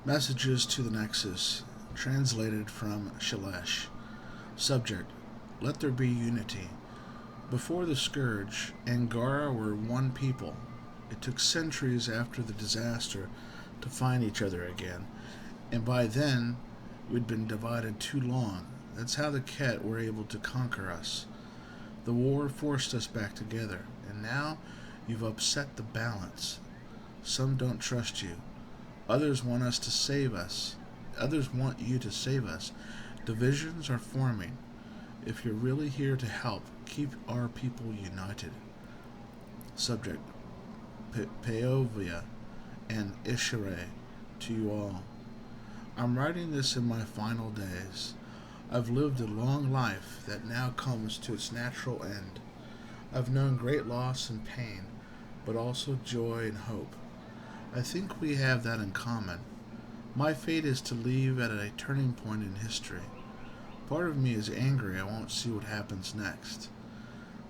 Messages to the Nexus, translated from Shalesh. Subject: Let there be unity. Before the Scourge, Angara were one people. It took centuries after the disaster to find each other again, and by then we'd been divided too long. That's how the Ket were able to conquer us. The war forced us back together, and now you've upset the balance. Some don't trust you. Others want us to save us. Others want you to save us. Divisions are forming. If you're really here to help, keep our people united. Subject: Peovia and Ishere, to you all. I'm writing this in my final days. I've lived a long life that now comes to its natural end. I've known great loss and pain, but also joy and hope. I think we have that in common. My fate is to leave at a turning point in history. Part of me is angry I won't see what happens next,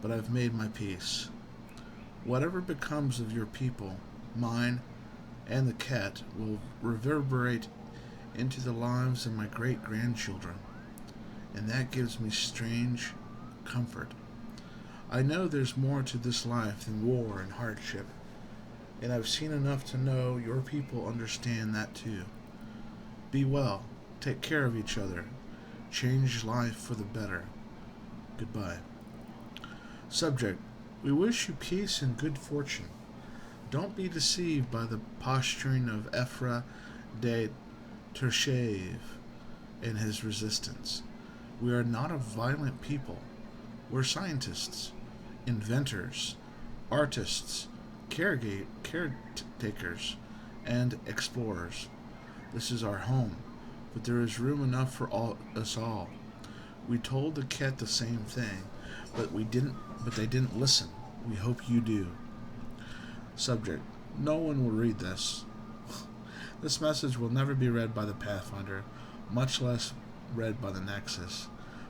but I've made my peace. Whatever becomes of your people, mine, and the Ket will reverberate into the lives of my great grandchildren, and that gives me strange comfort. I know there's more to this life than war and hardship, and I've seen enough to know your people understand that too. Be well, take care of each other, change life for the better. Goodbye. Subject: We wish you peace and good fortune. Don't be deceived by the posturing of Ephra de Tershev and his resistance. We are not a violent people. We're scientists, inventors, artists, caretakers, and explorers. This is our home, but there is room enough for us all. We told the Ket the same thing, but we didn't. But they didn't listen. We hope you do. Subject: No one will read this. This message will never be read by the Pathfinder, much less read by the Nexus.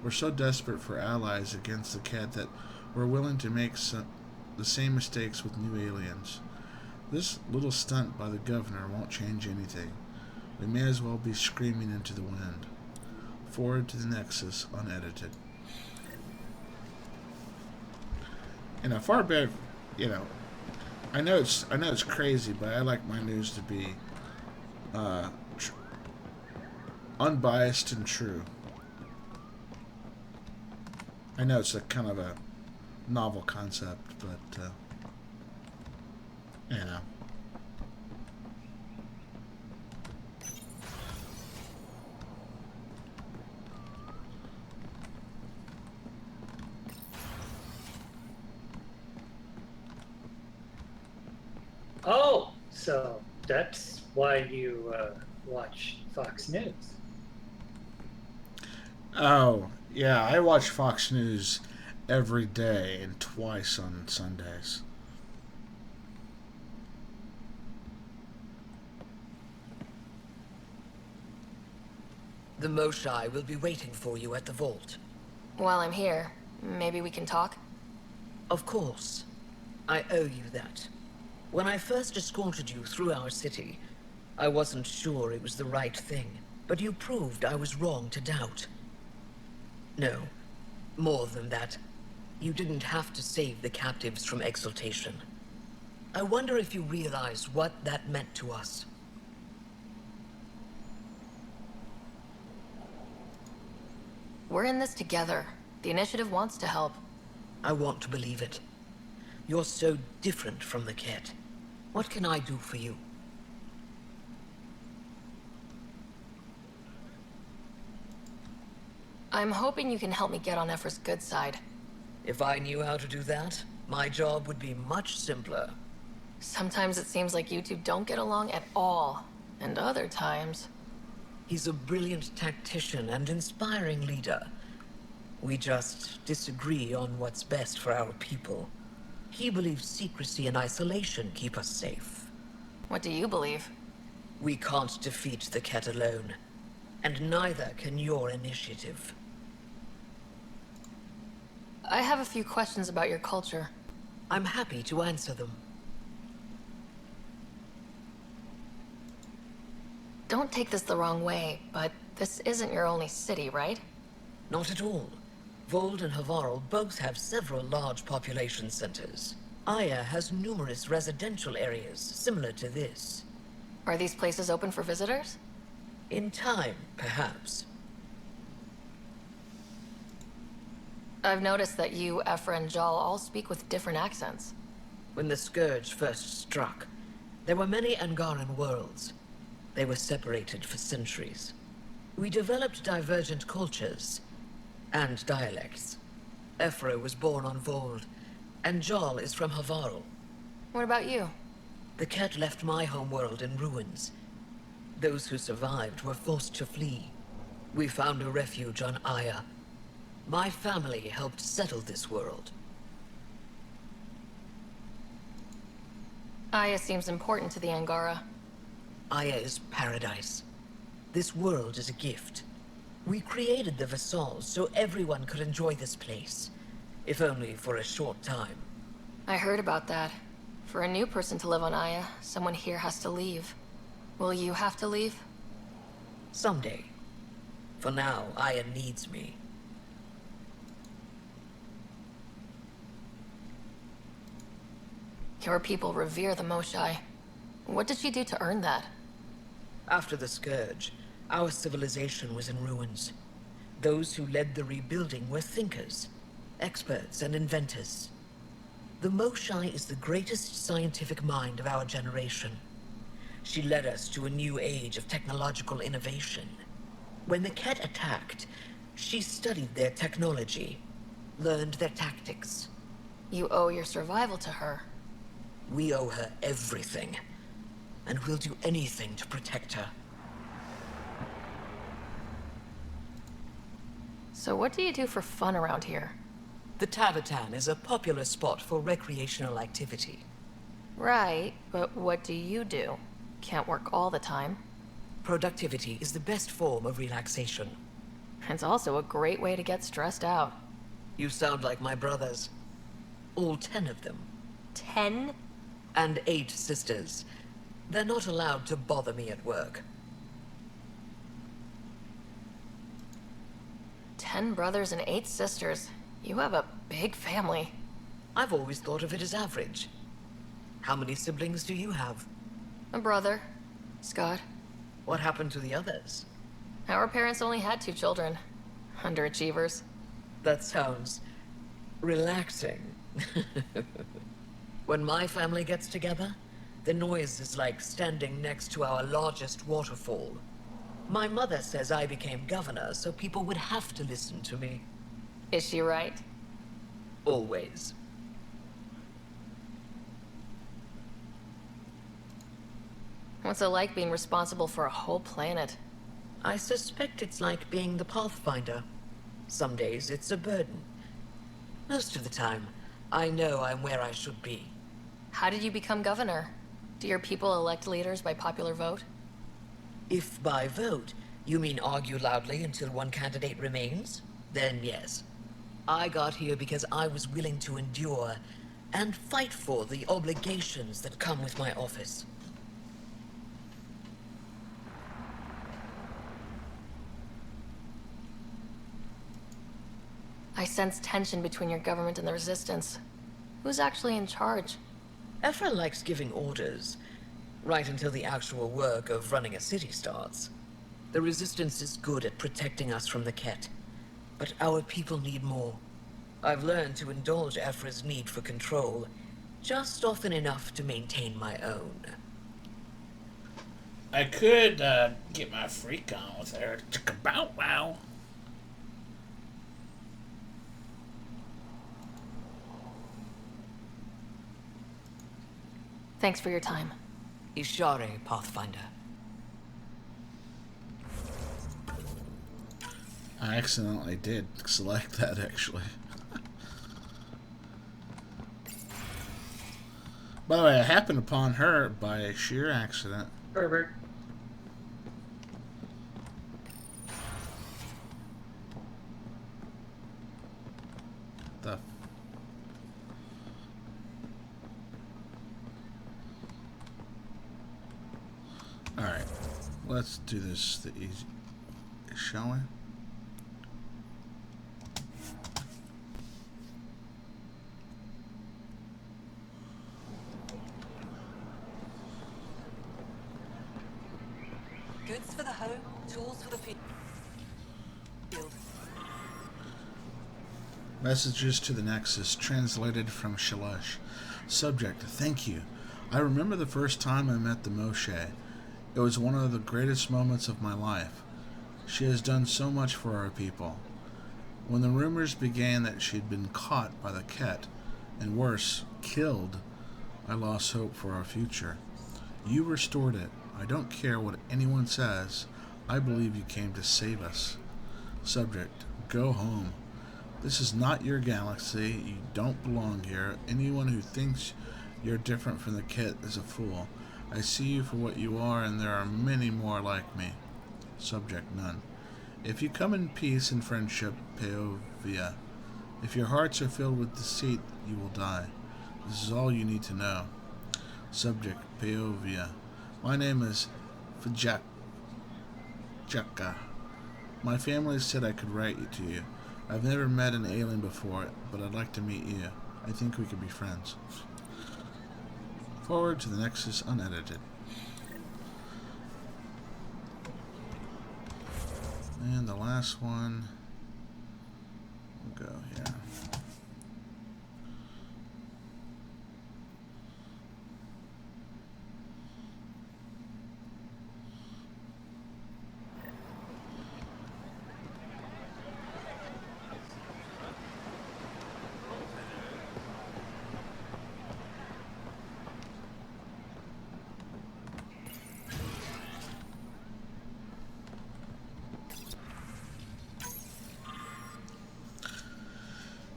We're so desperate for allies against the Ket that we're willing to make the same mistakes with new aliens. This little stunt by the governor won't change anything. We may as well be screaming into the wind. Forward to the Nexus, unedited. And a far better, you know, I know it's crazy, but I like my news to be tr- unbiased and true. I know it's a kind of a novel concept, but you know. Oh, so that's why you watch Fox News. Oh, yeah, I watch Fox News every day and twice on Sundays. The Moshai will be waiting for you at the vault. While I'm here, maybe we can talk? Of course. I owe you that. When I first escorted you through our city, I wasn't sure it was the right thing, but you proved I was wrong to doubt. No, more than that. You didn't have to save the captives from exaltation. I wonder if you realize what that meant to us. We're in this together. The initiative wants to help. I want to believe it. You're so different from the Ket. What can I do for you? I'm hoping you can help me get on Ephra's good side. If I knew how to do that, my job would be much simpler. Sometimes it seems like you two don't get along at all. And other times... He's a brilliant tactician and inspiring leader. We just disagree on what's best for our people. He believes secrecy and isolation keep us safe. What do you believe? We can't defeat the Ket alone. And neither can your initiative. I have a few questions about your culture. I'm happy to answer them. Don't take this the wrong way, but this isn't your only city, right? Not at all. Vold and Havarl both have several large population centers. Aya has numerous residential areas similar to this. Are these places open for visitors? In time, perhaps. I've noticed that you, Ephra, and Jal all speak with different accents. When the Scourge first struck, there were many Angaran worlds. They were separated for centuries. We developed divergent cultures and dialects. Ephra was born on Vold, and Jal is from Havarl. What about you? The Ket left my homeworld in ruins. Those who survived were forced to flee. We found a refuge on Aya. My family helped settle this world. Aya seems important to the Angara. Aya is paradise. This world is a gift. We created the Vassals so everyone could enjoy this place, if only for a short time. I heard about that. For a new person to live on Aya, someone here has to leave. Will you have to leave? Someday. For now, Aya needs me. Your people revere the Moshai. What did she do to earn that? After the Scourge, our civilization was in ruins. Those who led the rebuilding were thinkers, experts and inventors. The Moshai is the greatest scientific mind of our generation. She led us to a new age of technological innovation. When the Ket attacked, she studied their technology, learned their tactics. You owe your survival to her. We owe her everything, and we'll do anything to protect her. So what do you do for fun around here? The Tavatan is a popular spot for recreational activity. Right, but what do you do? Can't work all the time. Productivity is the best form of relaxation. It's also a great way to get stressed out. You sound like my brothers. All 10 of them. 10? And 8 sisters. They're not allowed to bother me at work. 10 brothers and 8 sisters. You have a big family. I've always thought of it as average. How many siblings do you have? A brother, Scott. What happened to the others? Our parents only had 2 children. Underachievers. That sounds relaxing. When my family gets together, the noise is like standing next to our largest waterfall. My mother says I became governor so people would have to listen to me. Is she right? Always. What's it like being responsible for a whole planet? I suspect it's like being the Pathfinder. Some days it's a burden. Most of the time, I know I'm where I should be. How did you become governor? Do your people elect leaders by popular vote? If by vote, you mean argue loudly until one candidate remains, then yes. I got here because I was willing to endure and fight for the obligations that come with my office. I sense tension between your government and the Resistance. Who's actually in charge? Ephra likes giving orders, right until the actual work of running a city starts. The Resistance is good at protecting us from the Ket, but our people need more. I've learned to indulge Ephra's need for control, just often enough to maintain my own. I could get my freak on with her. Chicka-bow wow. Thanks for your time. Ishare, Pathfinder. I accidentally did select that, actually. By the way, I happened upon her by sheer accident. Herbert. The Alright. Let's do this the easy, shall we? Goods for the home, tools for the field. Messages to the Nexus, translated from Shalesh. Subject, thank you. I remember the first time I met the Moshe. It was one of the greatest moments of my life. She has done so much for our people. When the rumors began that she'd been caught by the Ket, and worse, killed, I lost hope for our future. You restored it. I don't care what anyone says. I believe you came to save us. Subject, go home. This is not your galaxy. You don't belong here. Anyone who thinks you're different from the Ket is a fool. I see you for what you are, and there are many more like me. Subject, none. If you come in peace and friendship, Peovia. If your hearts are filled with deceit, you will die. This is all you need to know. Subject, Peovia. My name is Fajaka. My family said I could write you to you. I've never met an alien before, but I'd like to meet you. I think we could be friends. Forward to the Nexus unedited. And the last one will go here.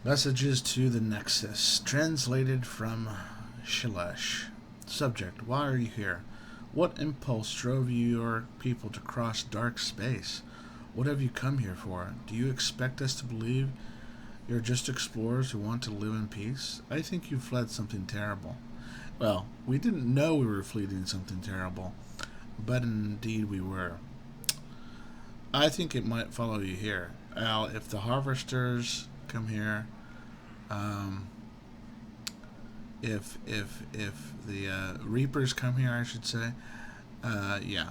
Messages to the Nexus, translated from Shalesh. Subject, why are you here? What impulse drove your people to cross dark space? What have you come here for? Do you expect us to believe you're just explorers who want to live in peace? I think you fled something terrible. Well, we didn't know we were fleeing something terrible, but indeed we were. I think it might follow you here. Al, if the harvesters come here, if the reapers come here, I should say, yeah,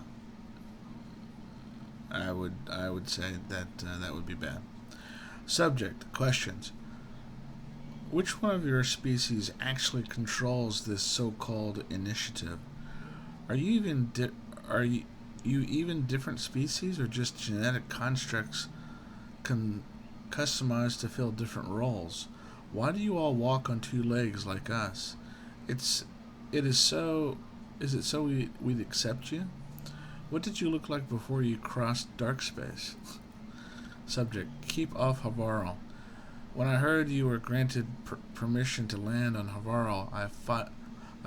I would say that that would be bad. Subject, questions. Which one of your species actually controls this so-called initiative? Are you even different species, or just genetic constructs customized to fill different roles? Why do you all walk on two legs like us? Is it so we'd accept you? What did you look like before you crossed dark space? Subject, keep off Havarl. When I heard you were granted permission to land on Havarl, I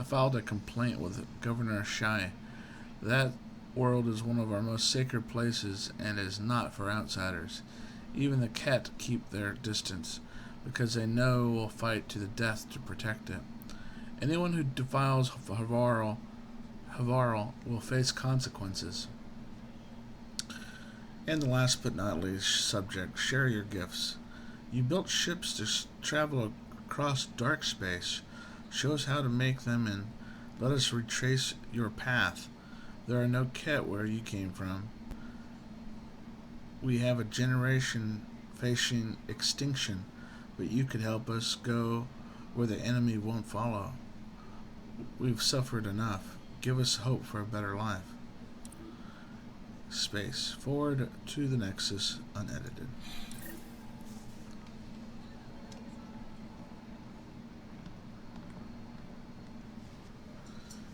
filed a complaint with Governor Shai. That world is one of our most sacred places and is not for outsiders. Even the Ket keep their distance, because they know we'll fight to the death to protect it. Anyone who defiles Havarl will face consequences. And the last but not least, subject, share your gifts. You built ships to travel across dark space. Show us how to make them and let us retrace your path. There are no Ket where you came from. We have a generation facing extinction, but you could help us go where the enemy won't follow. We've suffered enough. Give us hope for a better life. Space. Forward to the Nexus, unedited.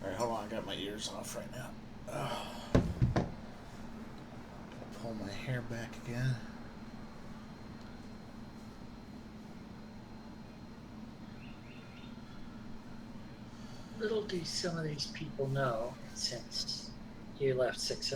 Alright, hold on, I got my ears off right now. Pull my hair back again. Little do some of these people know, since you left 6